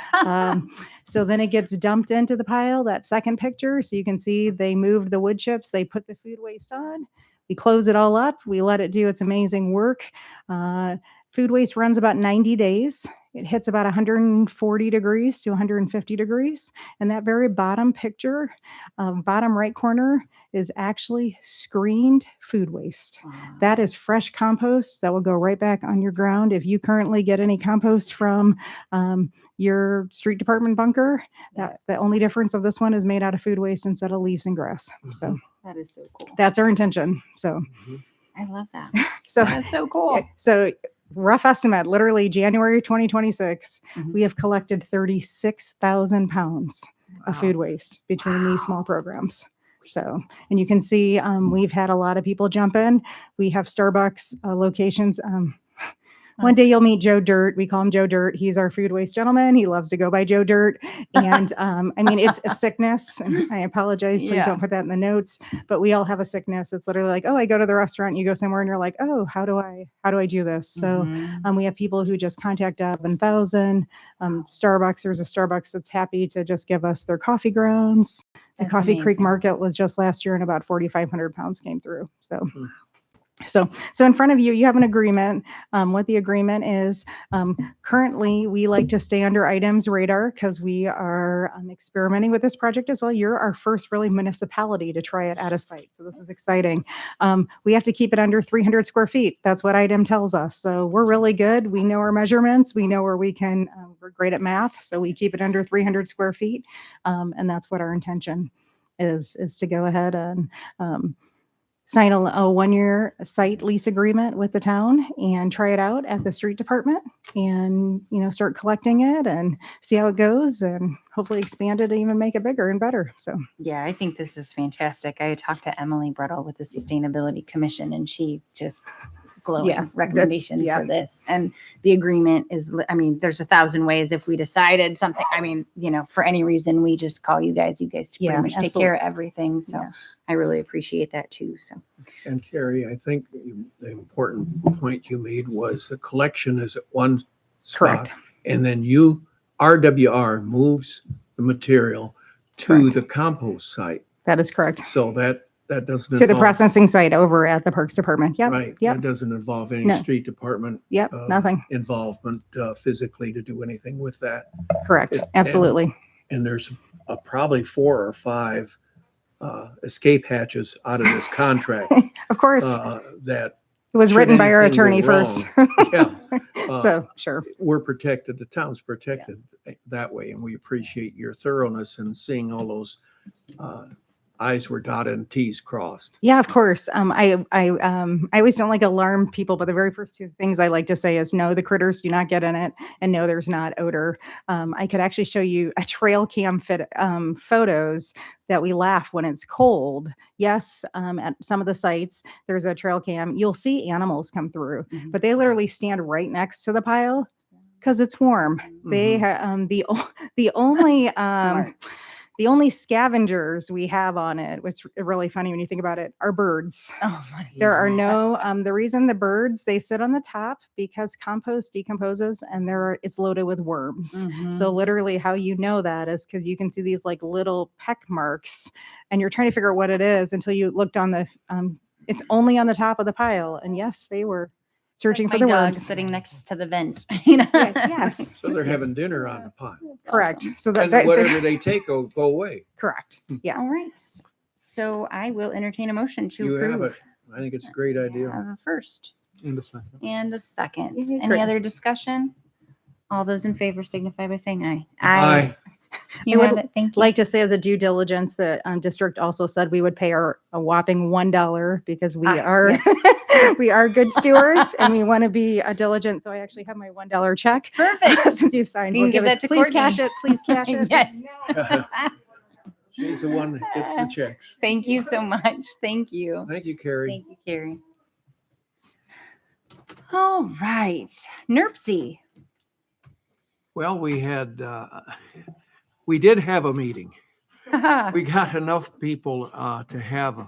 Speaker 14: So then it gets dumped into the pile, that second picture. So you can see they moved the wood chips. They put the food waste on. We close it all up. We let it do its amazing work. Food waste runs about 90 days. It hits about 140 degrees to 150 degrees. And that very bottom picture, bottom right corner, is actually screened food waste. That is fresh compost that will go right back on your ground. If you currently get any compost from your street department bunker, the only difference of this one is made out of food waste instead of leaves and grass. So
Speaker 1: that is so cool.
Speaker 14: That's our intention. So
Speaker 1: I love that.
Speaker 14: So
Speaker 1: that's so cool.
Speaker 14: So rough estimate, literally January 2026,
Speaker 1: Mhm.
Speaker 14: we have collected 36,000 pounds of
Speaker 10: Wow.
Speaker 14: food waste between these small programs. So, and you can see we've had a lot of people jump in. We have Starbucks locations. One day you'll meet Joe Dirt. We call him Joe Dirt. He's our food waste gentleman. He loves to go by Joe Dirt. And I mean, it's a sickness. And I apologize. Please
Speaker 1: Yeah.
Speaker 14: don't put that in the notes. But we all have a sickness. It's literally like, oh, I go to the restaurant. You go somewhere and you're like, oh, how do I do this? So
Speaker 1: Mhm.
Speaker 14: we have people who just contact Deb and Thousand. Starbucks. There's a Starbucks that's happy to just give us their coffee grounds. The
Speaker 1: That's
Speaker 14: Coffee Creek
Speaker 1: amazing.
Speaker 14: Market was just last year, and about 4,500 pounds came through. So in front of you, you have an agreement. What the agreement is, currently, we like to stay under items radar because we are experimenting with this project as well. You're our first really municipality to try it at a site. So this is exciting. We have to keep it under 300 square feet. That's what item tells us. So we're really good. We know our measurements. We know where we can, we're great at math. So we keep it under 300 square feet. And that's what our intention is to go ahead and sign a 1-year site lease agreement with the town and try it out at the street department and, start collecting it and see how it goes and hopefully expand it and even make it bigger and better. So,
Speaker 1: Yeah, I think this is fantastic. I talked to Emily Brettel with the Sustainability Commission, and she just glowing
Speaker 14: Yeah,
Speaker 1: recommendation
Speaker 14: yeah.
Speaker 1: for this. And the agreement is, I mean, there's 1,000 ways if we decided something, I mean, for any reason, we just call you guys pretty
Speaker 14: Yeah,
Speaker 1: much take care of everything. So
Speaker 14: Yeah.
Speaker 1: I really appreciate that too. So
Speaker 5: And Carrie, I think the important point you made was the collection is at one spot.
Speaker 14: Correct.
Speaker 5: And then RWR moves the material to
Speaker 14: Correct.
Speaker 5: the compost site.
Speaker 14: that is correct.
Speaker 5: So that doesn't
Speaker 14: To the
Speaker 5: involve-
Speaker 14: processing site over at the Parks Department. Yep.
Speaker 5: Right.
Speaker 14: Yep.
Speaker 5: That doesn't involve any
Speaker 14: No.
Speaker 5: street department.
Speaker 14: Yep. Nothing.
Speaker 5: Involvement physically to do anything with that.
Speaker 14: Correct.
Speaker 5: And-
Speaker 14: Absolutely.
Speaker 5: And there's probably 4 or 5 escape hatches out of this contract
Speaker 14: Of course,
Speaker 5: that
Speaker 14: it was
Speaker 5: should
Speaker 14: written by our
Speaker 5: anything go
Speaker 14: attorney first.
Speaker 5: yeah.
Speaker 14: So, sure.
Speaker 5: We're protected, the town's protected that way, and we appreciate your thoroughness in seeing all those I's were dotted and T's crossed.
Speaker 14: Yeah, of course. I always don't like alarm people, but the very first 2 things I like to say is no, the critters do not get in it, and no, there's not odor. I could actually show you a trail cam photos that we laugh when it's cold. Yes, at some of the sites, there's a trail cam. You'll see animals come through,
Speaker 1: Mhm.
Speaker 14: but they literally stand right next to the pile because it's warm. They the only
Speaker 1: Smart.
Speaker 14: the only scavengers we have on it, which is really funny when you think about it, are birds.
Speaker 1: Oh, funny.
Speaker 14: There are no, the reason the birds, they sit on the top because compost decomposes and it's loaded with worms.
Speaker 1: Mhm.
Speaker 14: So literally how you know that is because you can see these like little peck marks and you're trying to figure out what it is until you looked on the, it's only on the top of the pile. And yes, they were searching
Speaker 1: My
Speaker 14: for the
Speaker 1: dog
Speaker 14: worms.
Speaker 1: sitting next to the vent.
Speaker 14: Yes,
Speaker 5: So they're having dinner on the pile.
Speaker 14: correct. So that,
Speaker 5: And whatever they take will go away.
Speaker 14: correct. Yeah.
Speaker 1: All right. So I will entertain a motion to
Speaker 5: You have
Speaker 1: approve.
Speaker 5: it. I think it's a great idea.
Speaker 1: Have a first
Speaker 3: In a second.
Speaker 1: and a second.
Speaker 14: Easy,
Speaker 1: Any
Speaker 14: great.
Speaker 1: other discussion? All those in favor signify by saying aye.
Speaker 5: Aye.
Speaker 1: You
Speaker 14: I
Speaker 1: have
Speaker 14: would
Speaker 1: it. Thank you.
Speaker 14: Like to say as a due diligence, the district also said we would pay a whopping $1 because we are we are good stewards and we want to be diligent. So I actually have my $1 check.
Speaker 1: Perfect.
Speaker 14: Since you've signed,
Speaker 1: You can
Speaker 14: we'll
Speaker 1: give
Speaker 14: it-
Speaker 1: that to
Speaker 14: please cash
Speaker 1: Courtney.
Speaker 14: it. Please cash it.
Speaker 1: Yes.
Speaker 5: She's the one that gets the checks.
Speaker 1: Thank you so much. Thank you.
Speaker 5: Thank you, Carrie.
Speaker 1: Thank you, Carrie. All right. NERC.
Speaker 5: Well, we did have a meeting. We got enough people to have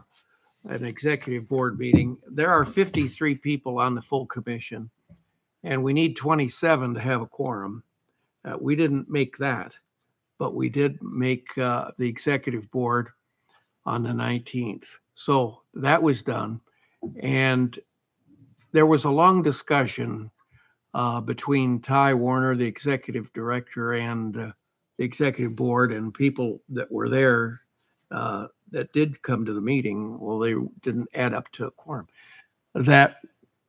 Speaker 5: an executive board meeting. There are 53 people on the full commission, and we need 27 to have a quorum. We didn't make that, but we did make the executive board on the 19th. So that was done. And there was a long discussion between Ty Warner, the executive director, and the executive board, and people that were there that did come to the meeting. Well, they didn't add up to a quorum. That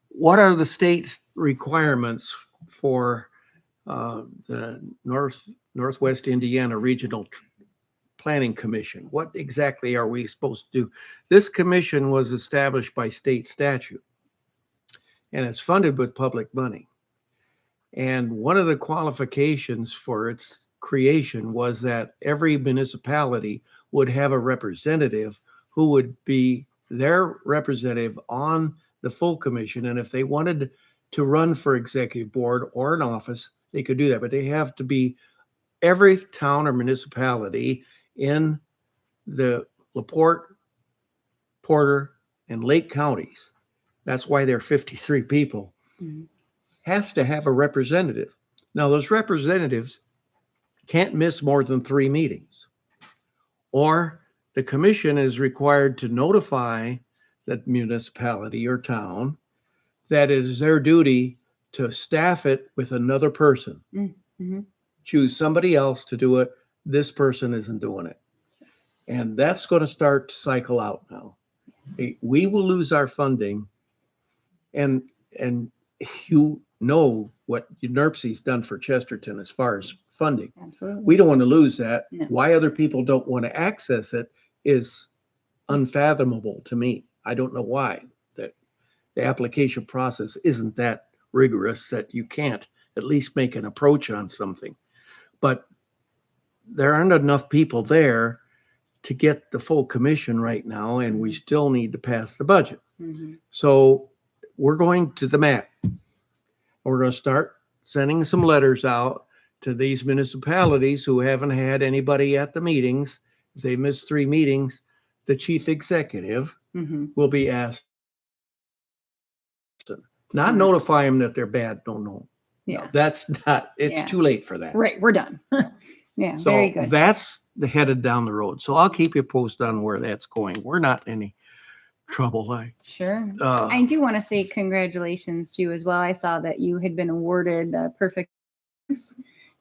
Speaker 5: what are the state's requirements for the Northwest Indiana Regional Planning Commission? What exactly are we supposed to do? This commission was established by state statute. and it's funded with public money. And one of the qualifications for its creation was that every municipality would have a representative who would be their representative on the full commission. And if they wanted to run for executive board or an office, they could do that. But they have to be every town or municipality in the LaPorte, Porter, and Lake counties. That's why there are 53 people. Has to have a representative. Now, those representatives can't miss more than 3 meetings. Or the commission is required to notify that municipality or town that it is their duty to staff it with another person. Choose somebody else to do it. This person isn't doing it. And that's going to start to cycle out now. We will lose our funding. And you know what NERC's done for Chesterton as far as funding.
Speaker 1: Absolutely.
Speaker 5: We don't want to lose that.
Speaker 1: No.
Speaker 5: Why other people don't want to access it is unfathomable to me. I don't know why that the application process isn't that rigorous that you can't at least make an approach on something. But there aren't enough people there to get the full commission right now, and we still need to pass the budget. So we're going to the mat. We're going to start sending some letters out to these municipalities who haven't had anybody at the meetings. If they missed 3 meetings, the chief executive will be asked to not notify them that they're bad. No, that's not, it's too late for that.
Speaker 1: Right, we're done. Yeah,
Speaker 5: So
Speaker 1: very good.
Speaker 5: that's headed down the road. So I'll keep you posted on where that's going. We're not in any trouble.
Speaker 1: Sure.
Speaker 5: Uh,
Speaker 1: I do want to say congratulations to you as well. I saw that you had been awarded perfect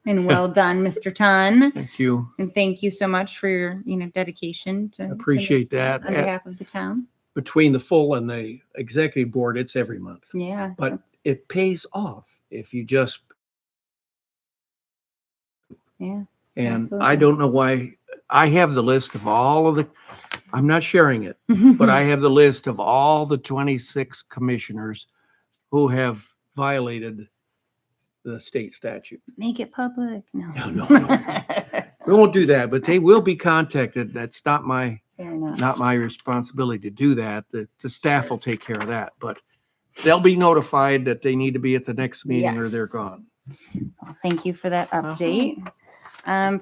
Speaker 1: and well done, Mr. Ton.
Speaker 5: Thank you.
Speaker 1: And thank you so much for your, dedication to
Speaker 5: Appreciate that.
Speaker 1: on behalf of the town.
Speaker 5: Between the full and the executive board, it's every month.
Speaker 1: Yeah.
Speaker 5: But it pays off if you just,
Speaker 1: Yeah.
Speaker 5: and
Speaker 1: absolutely.
Speaker 5: I don't know why. I have the list of all of the, I'm not sharing it, but I have the list of all the 26 commissioners who have violated the state statute.
Speaker 1: Make it public. No.
Speaker 5: No. We won't do that, but they will be contacted. That's not my
Speaker 1: Fair enough.
Speaker 5: not my responsibility to do that. The staff will take care of that, but they'll be notified that they need to be at the next meeting or they're
Speaker 1: Yes.
Speaker 5: gone.
Speaker 1: Well, thank you for that update.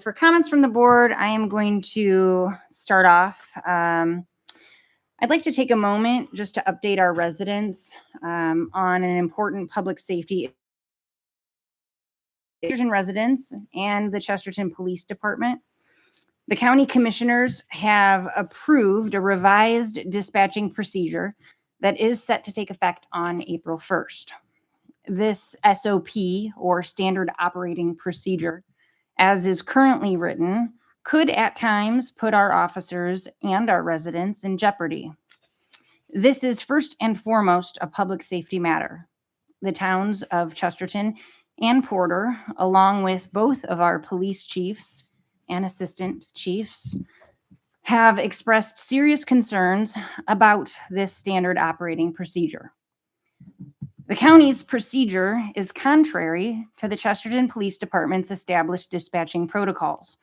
Speaker 1: For comments from the board, I am going to start off. I'd like to take a moment just to update our residents on an important public safety Chesterton residents and the Chesterton Police Department. The county commissioners have approved a revised dispatching procedure that is set to take effect on April 1st. This SOP, or standard operating procedure, as is currently written, could at times put our officers and our residents in jeopardy. This is first and foremost a public safety matter. The towns of Chesterton and Porter, along with both of our police chiefs and assistant chiefs, have expressed serious concerns about this standard operating procedure. The county's procedure is contrary to the Chesterton Police Department's established dispatching protocols,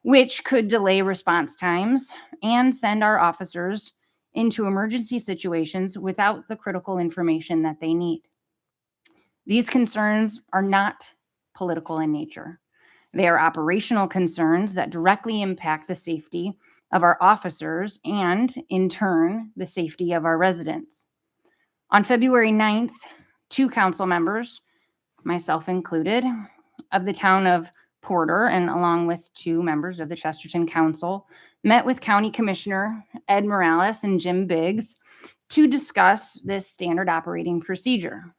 Speaker 1: which could delay response times and send our officers into emergency situations without the critical information that they need. These concerns are not political in nature. They are operational concerns that directly impact the safety of our officers and, in turn, the safety of our residents. On February 9th, 2 council members, myself included, of the town of Porter, and along with 2 members of the Chesterton Council, met with County Commissioner Ed Morales and Jim Biggs to discuss this standard operating procedure.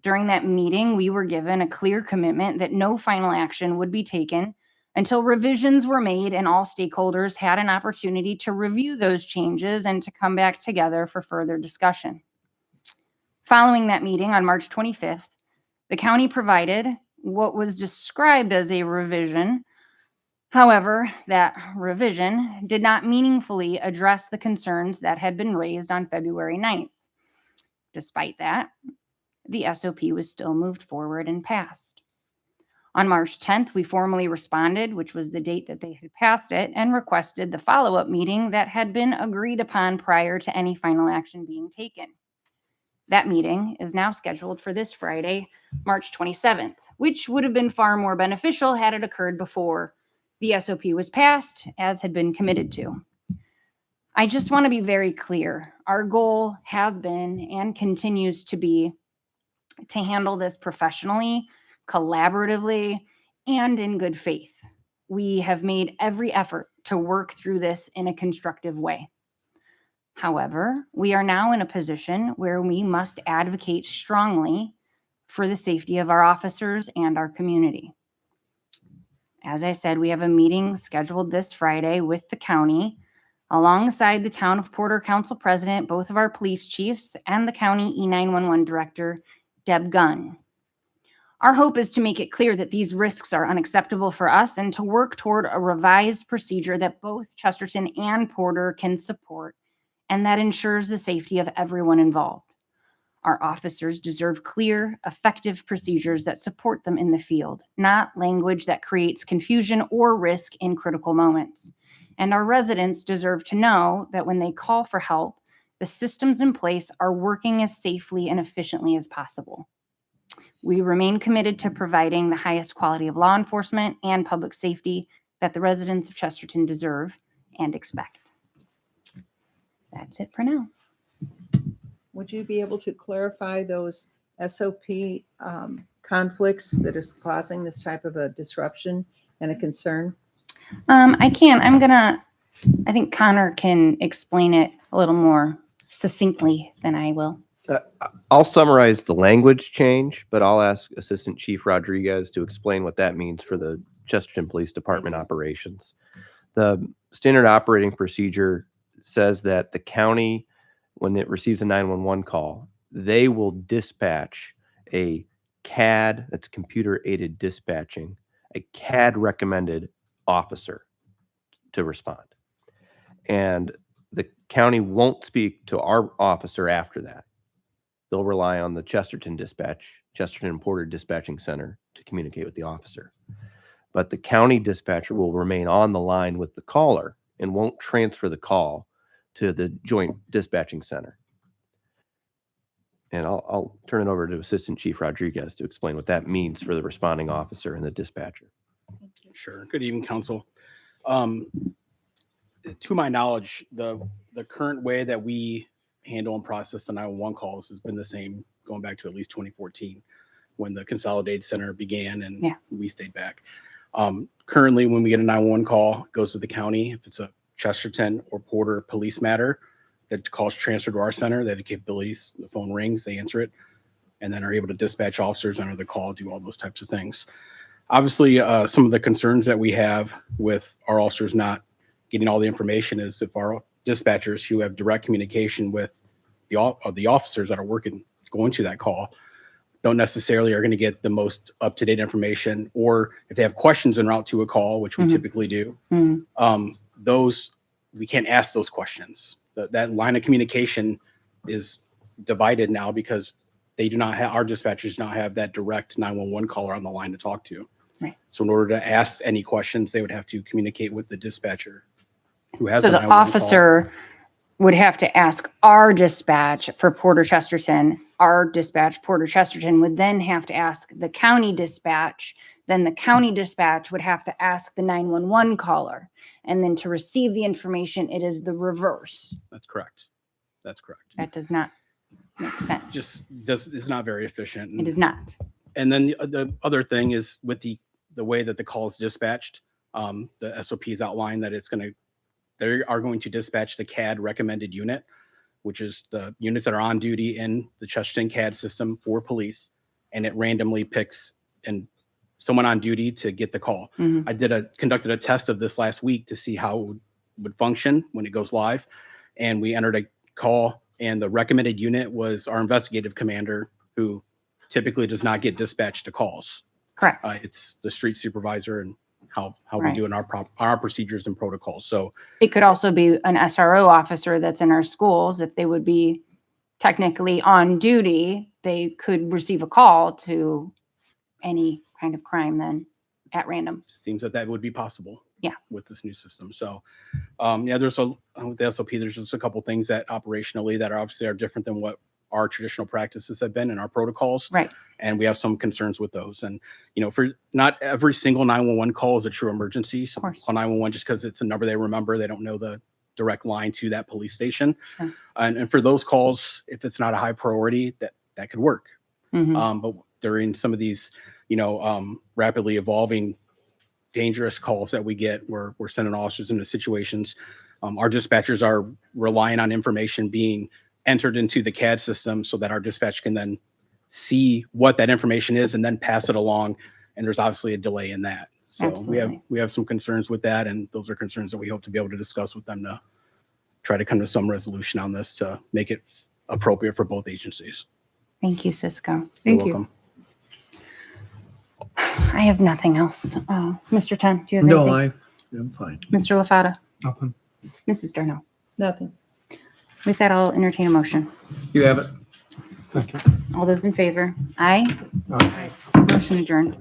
Speaker 1: During that meeting, we were given a clear commitment that no final action would be taken until revisions were made and all stakeholders had an opportunity to review those changes and to come back together for further discussion. Following that meeting on March 25th, the county provided what was described as a revision. However, that revision did not meaningfully address the concerns that had been raised on February 9th. Despite that, the SOP was still moved forward and passed. On March 10th, we formally responded, which was the date that they had passed it, and requested the follow-up meeting that had been agreed upon prior to any final action being taken. That meeting is now scheduled for this Friday, March 27th, which would have been far more beneficial had it occurred before the SOP was passed, as had been committed to. I just want to be very clear. Our goal has been and continues to be to handle this professionally, collaboratively, and in good faith. We have made every effort to work through this in a constructive way. However, we are now in a position where we must advocate strongly for the safety of our officers and our community. As I said, we have a meeting scheduled this Friday with the county, alongside the Town of Porter Council President, both of our police chiefs, and the County E911 Director, Deb Gunn. Our hope is to make it clear that these risks are unacceptable for us and to work toward a revised procedure that both Chesterton and Porter can support and that ensures the safety of everyone involved. Our officers deserve clear, effective procedures that support them in the field, not language that creates confusion or risk in critical moments. And our residents deserve to know that when they call for help, the systems in place are working as safely and efficiently as possible. We remain committed to providing the highest quality of law enforcement and public safety that the residents of Chesterton deserve and expect. That's it for now.
Speaker 10: Would you be able to clarify those SOP conflicts that is causing this type of a disruption and a concern?
Speaker 1: I can. I think Connor can explain it a little more succinctly than I will.
Speaker 13: I'll summarize the language change, but I'll ask Assistant Chief Rodriguez to explain what that means for the Chesterton Police Department operations. The standard operating procedure says that the county, when it receives a 911 call, they will dispatch a CAD, that's computer aided dispatching, a CAD recommended officer to respond. And the county won't speak to our officer after that. They'll rely on the Chesterton and Porter Dispatching Center to communicate with the officer. But the county dispatcher will remain on the line with the caller and won't transfer the call to the Joint Dispatching Center. And I'll turn it over to Assistant Chief Rodriguez to explain what that means for the responding officer and the dispatcher.
Speaker 15: Sure. Good evening, Council. To my knowledge, the current way that we handle and process the 911 calls has been the same going back to at least 2014 when the Consolidated Center began and we stayed back. Currently, when we get a 911 call, it goes to the county. If it's a Chesterton or Porter police matter, that calls transfer to our center. They have the capabilities. The phone rings, they answer it, and then are able to dispatch officers under the call, do all those types of things. Obviously, some of the concerns that we have with our officers not getting all the information is if our dispatchers who have direct communication with the officers that are going to that call don't necessarily are going to get the most up-to-date information, or if they have questions en route to a call, which we typically do, those we can't ask those questions. That line of communication is divided now because they do not have, our dispatchers do not have that direct 911 caller on the line to talk to.
Speaker 1: Right.
Speaker 15: So in order to ask any questions, they would have to communicate with the dispatcher who has
Speaker 1: So
Speaker 15: a
Speaker 1: the
Speaker 15: 911
Speaker 1: officer would have to ask our dispatch for Porter Chesterton. Our dispatch, Porter Chesterton, would then have to ask the county dispatch. Then the county dispatch would have to ask the 911 caller. And then to receive the information, it is the reverse.
Speaker 15: That's correct. That's correct.
Speaker 1: That does not make sense.
Speaker 15: It's not very efficient.
Speaker 1: It is not.
Speaker 15: And then the other thing is with the way that the call is dispatched, the SOPs outline that they are going to dispatch the CAD recommended unit, which is the units that are on duty in the Chesterton CAD system for police, and it randomly picks someone on duty to get the call. I conducted a test of this last week to see how it would function when it goes live, and we entered a call, and the recommended unit was our investigative commander, who typically does not get dispatched to calls.
Speaker 1: Correct.
Speaker 15: It's the street supervisor and how
Speaker 1: Right.
Speaker 15: we do in our procedures and protocols. So
Speaker 1: It could also be an SRO officer that's in our schools if they would be technically on duty they could receive a call to any kind of crime then at random.
Speaker 15: Seems that would be possible.
Speaker 1: Yeah.
Speaker 15: With this new system. So, yeah, there's with the SOP, there's just a couple things that operationally that are obviously different than what our traditional practices have been and our protocols.
Speaker 1: Right.
Speaker 15: And we have some concerns with those. And, for not every single 911 call is a true emergency. So call 911 just because it's a number they remember. They don't know the direct line to that police station.
Speaker 1: Sure.
Speaker 15: And for those calls, if it's not a high priority, that could work. But during some of these, rapidly evolving dangerous calls that we get, where we're sending officers into situations, our dispatchers are relying on information being entered into the CAD system so that our dispatch can then see what that information is and then pass it along. And there's obviously a delay in that. So
Speaker 1: Absolutely.
Speaker 15: we have some concerns with that, and those are concerns that we hope to be able to discuss with them to try to come to some resolution on this to make it appropriate for both agencies.
Speaker 1: Thank you, Cisco.
Speaker 15: You're welcome.
Speaker 1: I have nothing else. Mr. Chen, do you have
Speaker 5: No,
Speaker 1: anything?
Speaker 5: I'm fine.
Speaker 1: Mr. LaFata?
Speaker 3: Nothing.
Speaker 1: Mrs. Durno?
Speaker 10: Nothing.
Speaker 1: With that, I'll entertain a motion.
Speaker 5: You have it.
Speaker 3: Second.
Speaker 1: All those in favor? Aye.
Speaker 3: Aye.
Speaker 1: Motion adjourned.